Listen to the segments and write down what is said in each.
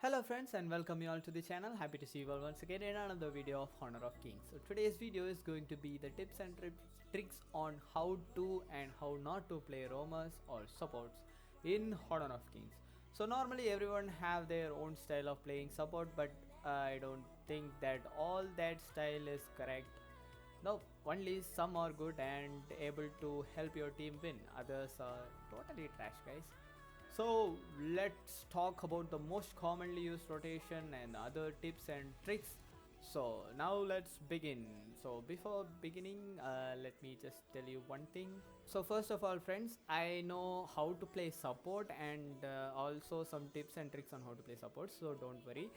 Hello friends and welcome you all to the channel. Happy to see you all once again in another video of Honor of Kings. So today's video is going to be the tips and tricks on how to and how not to play roamers or supports in Honor of Kings. So normally everyone have their own style of playing support, but I don't think that all that style is correct. No, only some are good and able to help your team win. Others are totally trash, guys. So let's talk about the most commonly used rotation and other tips and tricks. So now let's begin. So before beginning, let me just tell you one thing. So first of all, friends, I know how to play support and also some tips and tricks on how to play support. So don't worry.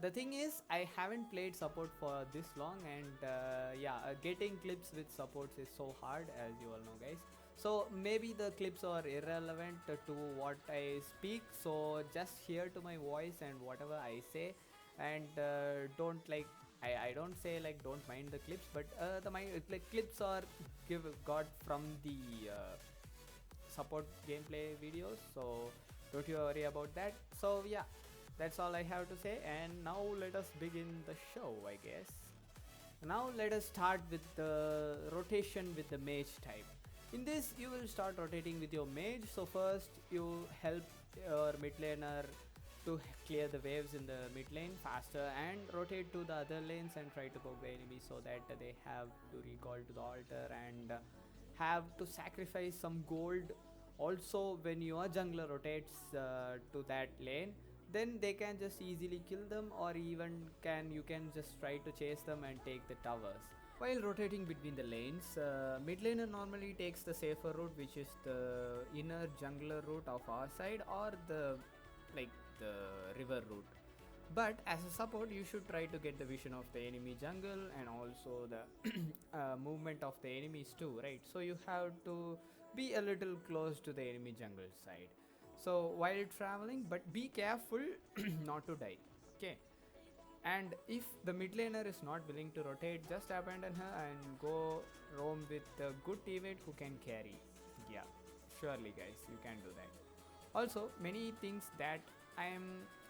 The thing is, I haven't played support for this long, and getting clips with supports is so hard, as you all know, guys. So maybe the clips are irrelevant to what I speak, so just hear to my voice and whatever I say, and don't like I don't say like don't mind the clips, but the mind like clips are got from the support gameplay videos, so don't you worry about that. So yeah, that's all I have to say, and now let us begin the show, I guess. Now let us start with the rotation with the mage type. In this you will start rotating with your mage. So first you help your mid laner to clear the waves in the mid lane faster and rotate to the other lanes and try to poke the enemy so that they have to recall to the altar and have to sacrifice some gold. Also when your jungler rotates to that lane, then they can just easily kill them, or even you can just try to chase them and take the towers. While rotating between the lanes, mid laner normally takes the safer route, which is the inner jungler route of our side, or the river route. But as a support, you should try to get the vision of the enemy jungle and also the movement of the enemies too, right? So you have to be a little close to the enemy jungle side. So while traveling, but be careful not to die. Okay. And if the mid laner is not willing to rotate, just abandon her and go roam with a good teammate who can carry. Yeah, surely, guys, you can do that. Also, many things that I am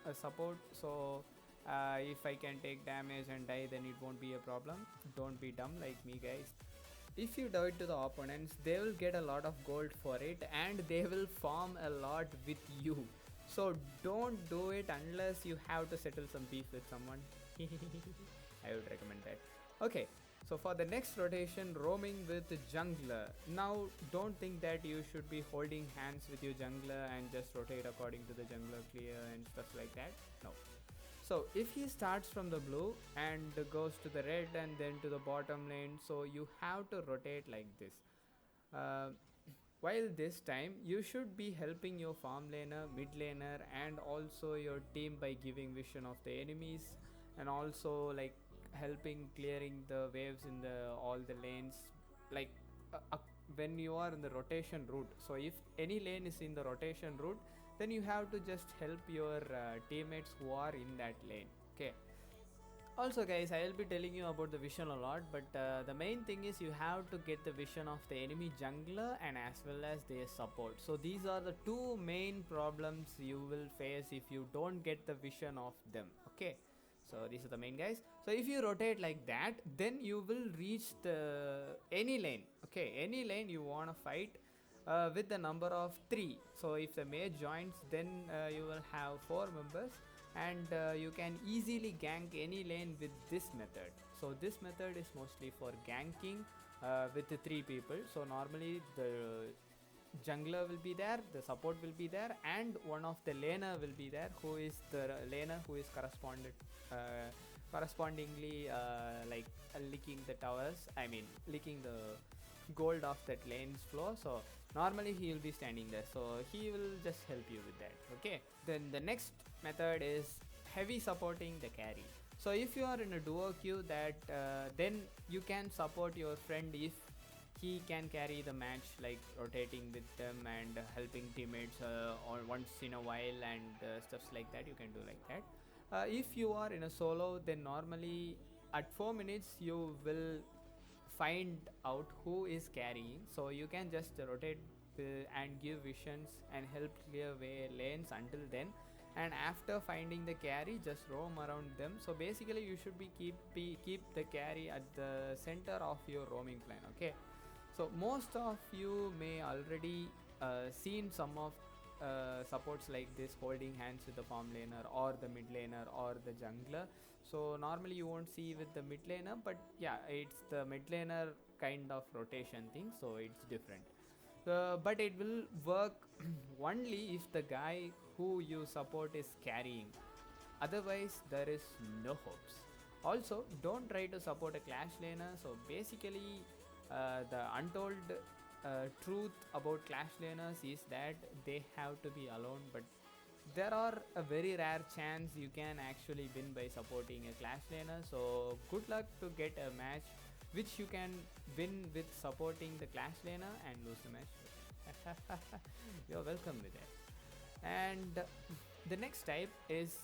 a support, so if I can take damage and die, then it won't be a problem. Don't be dumb like me, guys. If you do it to the opponents, they will get a lot of gold for it and they will farm a lot with you. So don't do it unless you have to settle some beef with someone. I would recommend that. Okay, so for the next rotation, roaming with jungler. Now don't think that you should be holding hands with your jungler and just rotate according to the jungler clear and stuff like that. No. So if he starts from the blue and goes to the red and then to the bottom lane, so you have to rotate like this. Uh, while this time you should be helping your farm laner, mid laner, and also your team by giving vision of the enemies, and also like helping clearing the waves in the all the lanes, like when you are in the rotation route. So if any lane is in the rotation route, then you have to just help your teammates who are in that lane. Okay. Also, guys, I will be telling you about the vision a lot, but the main thing is you have to get the vision of the enemy jungler and as well as their support. So these are the two main problems you will face if you don't get the vision of them. Okay, so these are the main guys. So if you rotate like that, then you will reach the any lane. Okay, any lane you want to fight with the number of 3. So if the mage joins, then you will have 4 members, and you can easily gank any lane with this method. So this method is mostly for ganking with the 3 people. So normally the jungler will be there, the support will be there, and one of the laner will be there, who is the laner who is correspondingly licking the towers, I mean licking the gold of that lane's floor. So normally he will be standing there, so he will just help you with that. Okay, then the next method is heavy supporting the carry. So if you are in a duo queue, that then you can support your friend if he can carry the match, like rotating with them and helping teammates once in a while and stuffs like that. You can do like that. If you are in a solo, then normally at 4 minutes you will find out who is carrying, so you can just rotate and give visions and help clear way lanes until then, and after finding the carry, just roam around them. So basically you should keep the carry at the center of your roaming plan. Okay, so most of you may already seen some of supports like this holding hands with the farm laner or the mid laner or the jungler. So normally you won't see with the mid laner, but yeah, it's the mid laner kind of rotation thing, so it's different. But it will work only if the guy who you support is carrying. Otherwise, there is no hopes. Also, don't try to support a clash laner. So basically, the untold truth about clash laners is that they have to be alone, but there are a very rare chance you can actually win by supporting a clash laner. So good luck to get a match which you can win with supporting the clash laner and lose the match. You're welcome with it. And the next type is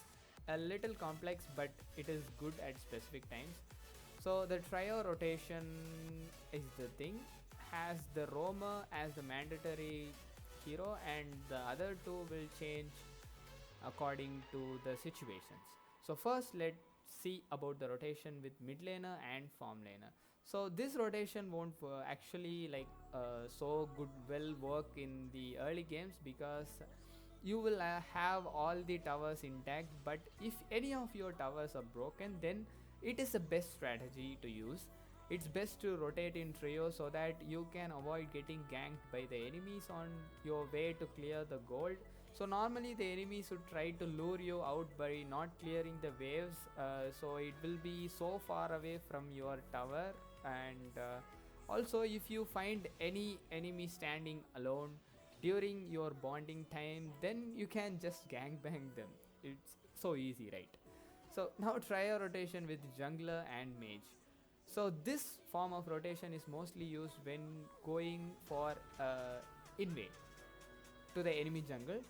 a little complex, but it is good at specific times. So the trio rotation is the thing, has the roamer as the mandatory hero, and the other two will change according to the situations. So first let's see about the rotation with mid laner and farm laner. So this rotation won't actually so good well work in the early games, because you will have all the towers intact, but if any of your towers are broken, then it is the best strategy to use. It's best to rotate in trio so that you can avoid getting ganked by the enemies on your way to clear the gold. So normally the enemies would try to lure you out by not clearing the waves, so it will be so far away from your tower. And also, if you find any enemy standing alone during your bonding time, then you can just gangbang them. It's so easy, right? So now try a rotation with jungler and mage. So this form of rotation is mostly used when going for invade to the enemy jungle.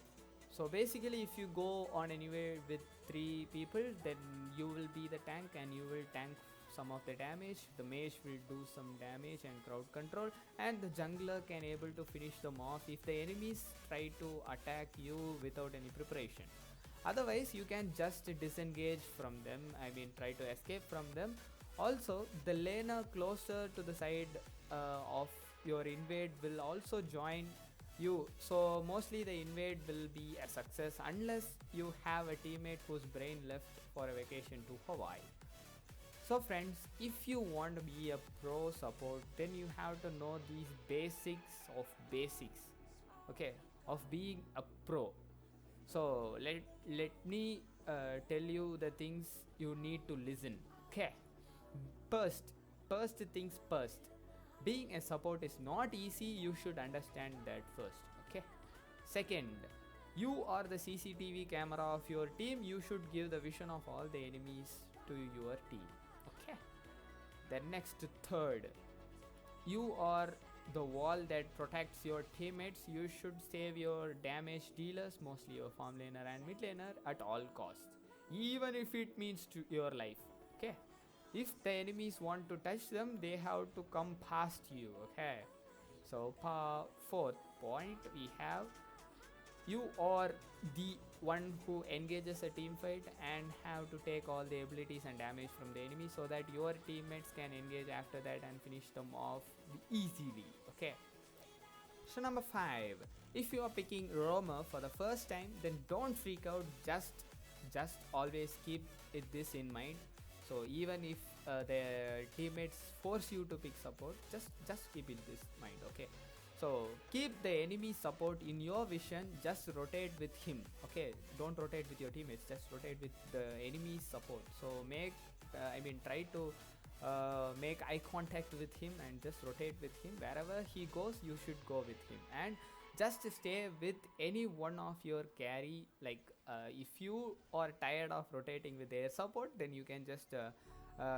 So basically, if you go on anywhere with 3 people, then you will be the tank and you will tank some of the damage. The mage will do some damage and crowd control, and the jungler can able to finish them off if the enemies try to attack you without any preparation. Otherwise, you can just disengage from them, I mean try to escape from them. Also, the laner closer to the side of your invade will also join you, so mostly the invade will be a success unless you have a teammate whose brain left for a vacation to Hawaii. So friends, if you want to be a pro support, then you have to know these basics, okay, of being a pro. So let me tell you the things you need to listen. Okay, first things first. Being a support is not easy. You should understand that first. Okay. Second, you are the CCTV camera of your team. You should give the vision of all the enemies to your team. Okay. Then next, third, you are the wall that protects your teammates. You should save your damage dealers, mostly your farm laner and mid laner, at all costs, even if it means to your life. Okay. If the enemies want to touch them, they have to come past you. Okay. So fourth point, we have you are the one who engages a team fight and have to take all the abilities and damage from the enemy so that your teammates can engage after that and finish them off easily. Okay. So number 5, if you are picking roamer for the first time, then don't freak out. Just always keep this in mind. So even if the teammates force you to pick support, just keep it this mind. Okay. So keep the enemy support in your vision. Just rotate with him. Okay. Don't rotate with your teammates. Just rotate with the enemy support. So try to make eye contact with him and just rotate with him. Wherever he goes, you should go with him. And just stay with any one of your carry. If you are tired of rotating with their support, then you can just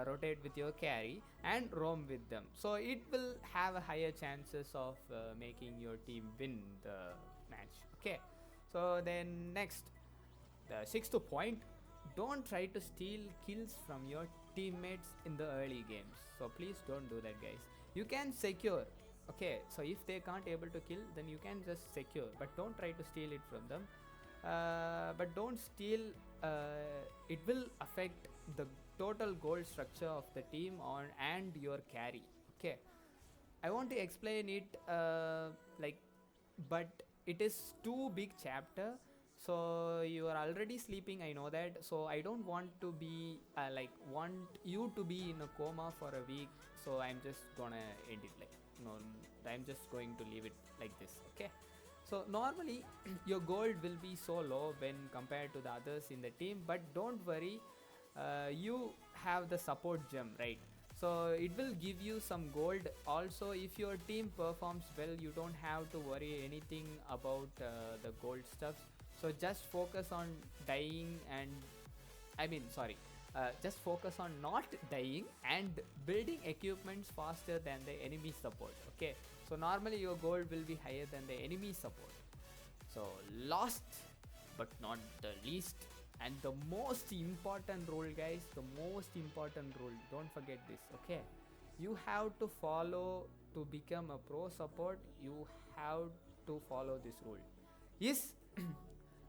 rotate with your carry and roam with them. So it will have a higher chances of making your team win the match. Okay. So then next, the 6th point, don't try to steal kills from your teammates in the early games. So please don't do that, guys. You can secure. Okay, so if they can't able to kill, then you can just secure, but don't try to steal it from them. but don't steal. It will affect the total goal structure of the team on and your carry. Okay, I want to explain it like, but it is too big chapter. So you are already sleeping, I know that. So I don't want to be like want you to be in a coma for a week. So I'm just gonna end it like no. I'm just going to leave it like this. Okay. So normally your gold will be so low when compared to the others in the team, but don't worry, you have the support gem, right? So it will give you some gold. Also, if your team performs well, you don't have to worry anything about the gold stuff. So just focus on dying and just focus on not dying and building equipments faster than the enemy support. Okay, so normally your gold will be higher than the enemy support. So last but not the least, and the most important rule, guys, the most important rule, don't forget this. Okay, you have to follow to become a pro support. You have to follow this rule. Yes.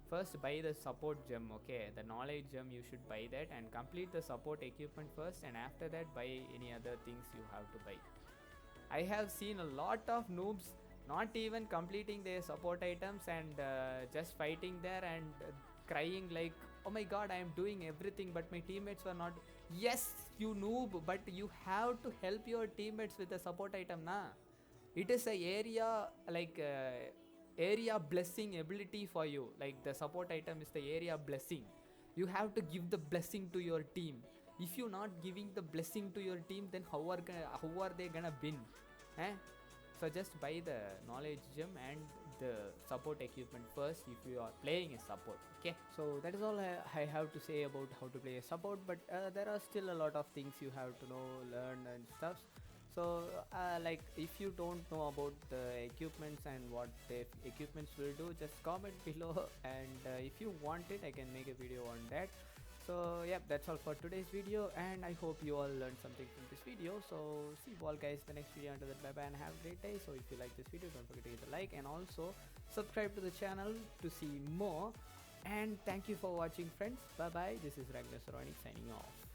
First buy the support gem. Okay, the knowledge gem, you should buy that and complete the support equipment first, and after that buy any other things you have to buy. I have seen a lot of noobs not even completing their support items and just fighting there and crying like, oh my god, I am doing everything but my teammates were not. Yes, you noob, but you have to help your teammates with the support item na. It is a area like area blessing ability for you. Like the support item is the area blessing. You have to give the blessing to your team. If you're not giving the blessing to your team, then how are they gonna win? So just buy the knowledge gem and the support equipment first if you are playing a support. Okay, so that is all I have to say about how to play a support, but there are still a lot of things you have to know, learn and stuff. So like if you don't know about the equipments and what the equipments will do, just comment below, and if you want it, I can make a video on that. So yeah, that's all for today's video, and I hope you all learned something from this video. So see you all guys in the next video. Until then, bye bye and have a great day. So if you like this video, don't forget to hit the like and also subscribe to the channel to see more. And thank you for watching, friends. Bye bye. This is Seronix signing off.